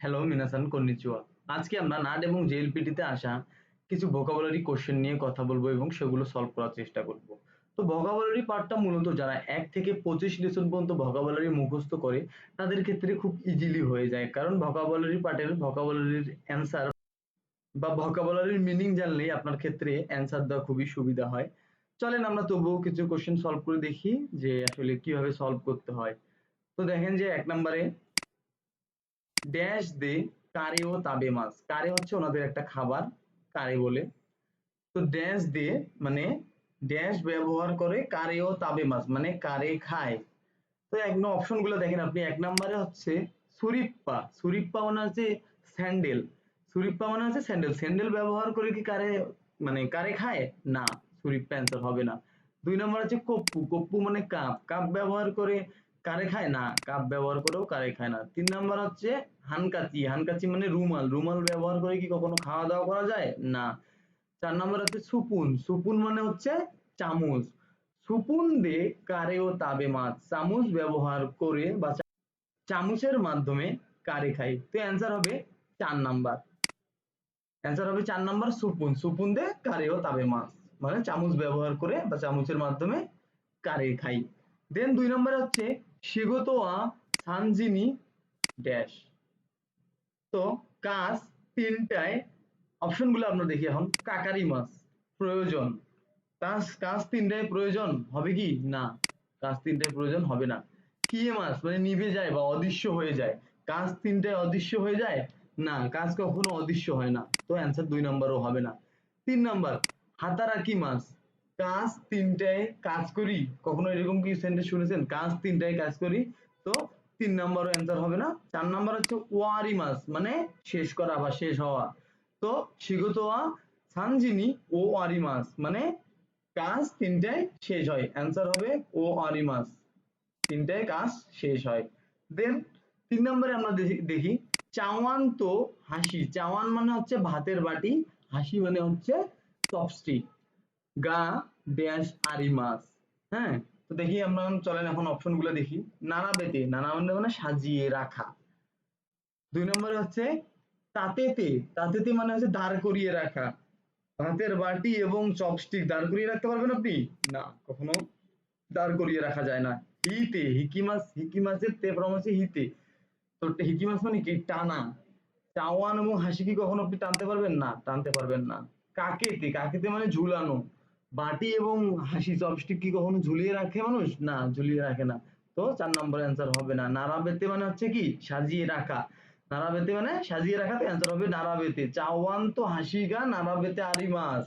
Hello মিনাসান konnichiwa. আজকে আমরা nut এবং জেএলপিটি তে আসা কিছু ভোকাবুলারি কোশ্চেন নিয়ে কথা বলবো এবং সেগুলো সলভ করার চেষ্টা করব। তো ভোকাবুলারি পার্টটা মূলত যারা 1 থেকে 25 লেসন পর্যন্ত ভোকাবুলারি মুখস্থ করে তাদের ক্ষেত্রে খুব ইজিলি হয়ে যায়, কারণ ভোকাবুলারি পার্টের ভোকাবুলারির অ্যান্সার বা ভোকাবুলারির মিনিং জানলেই আপনার ক্ষেত্রে অ্যান্সার দেওয়া খুবই সুবিধা হয়। চলেন আমরা তবুও কিছু কোশ্চেন সলভ করে দেখি যে আসলে কিভাবে সলভ করতে হয়। তো দেখেন যে 1 নম্বরে ড্যাশ দে কারে ও তাবে মাছ। কারে হচ্ছে ওনাদের একটা খাবার, কারে বলে। তো ড্যাশ দিয়ে মানে ড্যাশ ব্যবহার করে কারে ও তাবে মাছ মানে কারে খায়। তো একদম অপশন গুলো দেখেন আপনি। 1 নম্বরে হচ্ছে সুরিপ্পা। সুরিপ্পা মানে হচ্ছে স্যান্ডেল। সুরিপ্পা মানে হচ্ছে স্যান্ডেল। স্যান্ডেল ব্যবহার করে কি কারে মানে কারে খায়? না, সুরিপ্পা অ্যান্সার হবে না। 2 নম্বর হচ্ছে কপ্পু। কপ্পু মানে কাপ। কাপ ব্যবহার করে কারে খায়? না, কাপ ব্যবহার করেও কারে খায় না। 3 নম্বর হচ্ছে হানকাচি। হানকাচি মানে রুমাল। রুমাল ব্যবহার করে কি কখনো খাওয়া দাওয়া করা যায়? না। 4 নম্বর হচ্ছে সুপুন। সুপুন মানে হচ্ছে চামচ। সুপুন দিয়ে কারে ও তাবে মাছ। চামচ ব্যবহার করে বা চামচের মাধ্যমে কারে খাই। তো অ্যান্সার হবে 4 নাম্বার। অ্যান্সার হবে 4 নাম্বার সুপুন। সুপুন দিয়ে কারে ও তাবে মাছ মানে চামচ ব্যবহার করে বা চামচের মাধ্যমে কারে খাই। দেন 2 নম্বরে হচ্ছে শিগোতোয়া সানজিনি ড্যাশ। তো কাজ তিনটায় অপশনগুলো আমরা দেখি এখন। কাকারি মাছ প্রয়োজন। কাজ কাজ তিনটায় প্রয়োজন হবে কি? না, কাজ তিনটায় প্রয়োজন হবে না। কিয়ে মাছ মানে নিভে যায় বা অদৃশ্য হয়ে যায়। কাজ তিনটায় অদৃশ্য হয়ে যায়? না, কাজ কখনো অদৃশ্য হয় না। তো অ্যান্সার 2 নম্বরও হবে না। 3 নাম্বার হাতারাকি মাছ। কাজ তিনটায় কাজ করি। কখনো এরকম কি সেন্টেন্স শুনেছেন? কাজ তিনটায় কাজ করি। তো 3 নাম্বারও অ্যান্সার হবে না। 4 নাম্বার হচ্ছে ওয়ারি মাছ মানে শেষ করা বা শেষ হওয়া। তো শিগোতোয়া সানজিনি ও ওয়ারি মাছ মানে কাজ তিনটায় শেষ হয়। অ্যান্সার হবে ও ওয়ারি মাছ, তিনটায় কাজ শেষ হয়। দেন 3 নম্বরে আমরা দেখি চাওয়ান তো হাসি। চাওয়ান মানে হচ্ছে ভাতের বাটি, হাসি মানে হচ্ছে চপস্টিক। গা ড্যাশ আরি মাছ। হ্যাঁ, তো দেখি আমরা, চলেন এখন অপশন গুলো দেখি। নানাবেতে, নানা মানে সাজিয়ে রাখা। 2 নম্বরে হচ্ছে তাতেতে। তাতেতে মানে হচ্ছে দাঁড় করিয়ে রাখা। ভাতের বাটি এবং চপস্টিক দাঁড় করিয়ে রাখতে পারবেন আপনি? না, কখনো দাঁড় করিয়ে রাখা যায় না। হিতে, হিকিমাস, হিকিমাসের তে ফর্ম হচ্ছে হিতে। তো হিকিমাস মানে কি? টানা। চাওয়ান এবং হাসি কি কখনো আপনি টানতে পারবেন? না, টানতে পারবেন না। কাকেতে, কাকেতে মানে ঝুলানো। বাটি এবং হাসি চপস্টিক কি কখনো ঝুলিয়ে রাখে মানুষ? না, ঝুলিয়ে রাখে না। তো 4 নম্বর অ্যান্সার হবে না। নাড়াবেতে মানে হচ্ছে কি? সাজিয়ে রাখা। নাড়াবেতে মানে সাজিয়ে রাখাতে অ্যান্সার হবে নাড়াবেতে। চাওয়ান তো হাসি গা নাড়াবেতে আরি মাছ।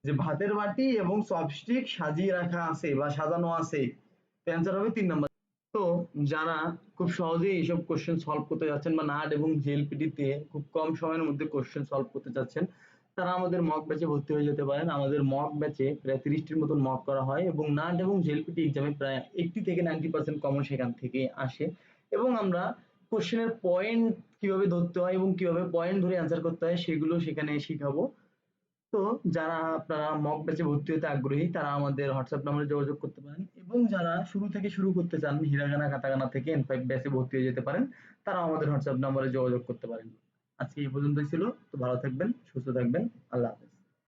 যে ভাতের বাটি এবং চপস্টিক সাজিয়ে রাখা আছে বা সাজানো আছে। অ্যান্সার হবে 3 নম্বর। তো যারা খুব সহজেই এইসব কোশ্চেন সলভ করতে যাচ্ছেন বা নাট এবং জেএলপিটি তে খুব কম সময়ের মধ্যে কোশ্চেন সলভ করতে চাচ্ছেন, তারা আমাদের মক ব্যাচে ভর্তি হয়ে যেতে পারেন। আমাদের মক ব্যাচে প্রায় 30টির মতন মক করা হয় এবং নাট এবং জেএলপিটি এক্সামে প্রায় 80 থেকে 90% কমন সেখান থেকে আসে। এবং আমরা কোশ্চেনের পয়েন্ট কিভাবে ধরতে হয় এবং কিভাবে পয়েন্ট ধরে অ্যান্সার করতে হয় সেগুলো সেখানে শিখাবো। তো যারা আপনারা মক ব্যাচে ভর্তি হতে আগ্রহী তারা আমাদের হোয়াটসঅ্যাপ নম্বরে যোগাযোগ করতে পারেন, এবং যারা শুরু থেকে শুরু করতে চান হিরাগানা কাতাকানা থেকে N5 ব্যাচে ভর্তি হয়ে যেতে পারেন, তারা আমাদের হোয়াটসঅ্যাপ নম্বরে যোগাযোগ করতে পারেন। আজকে এই পর্যন্তই ছিল। তো ভালো থাকবেন, সুস্থ থাকবেন। আল্লাহ হাফেজ।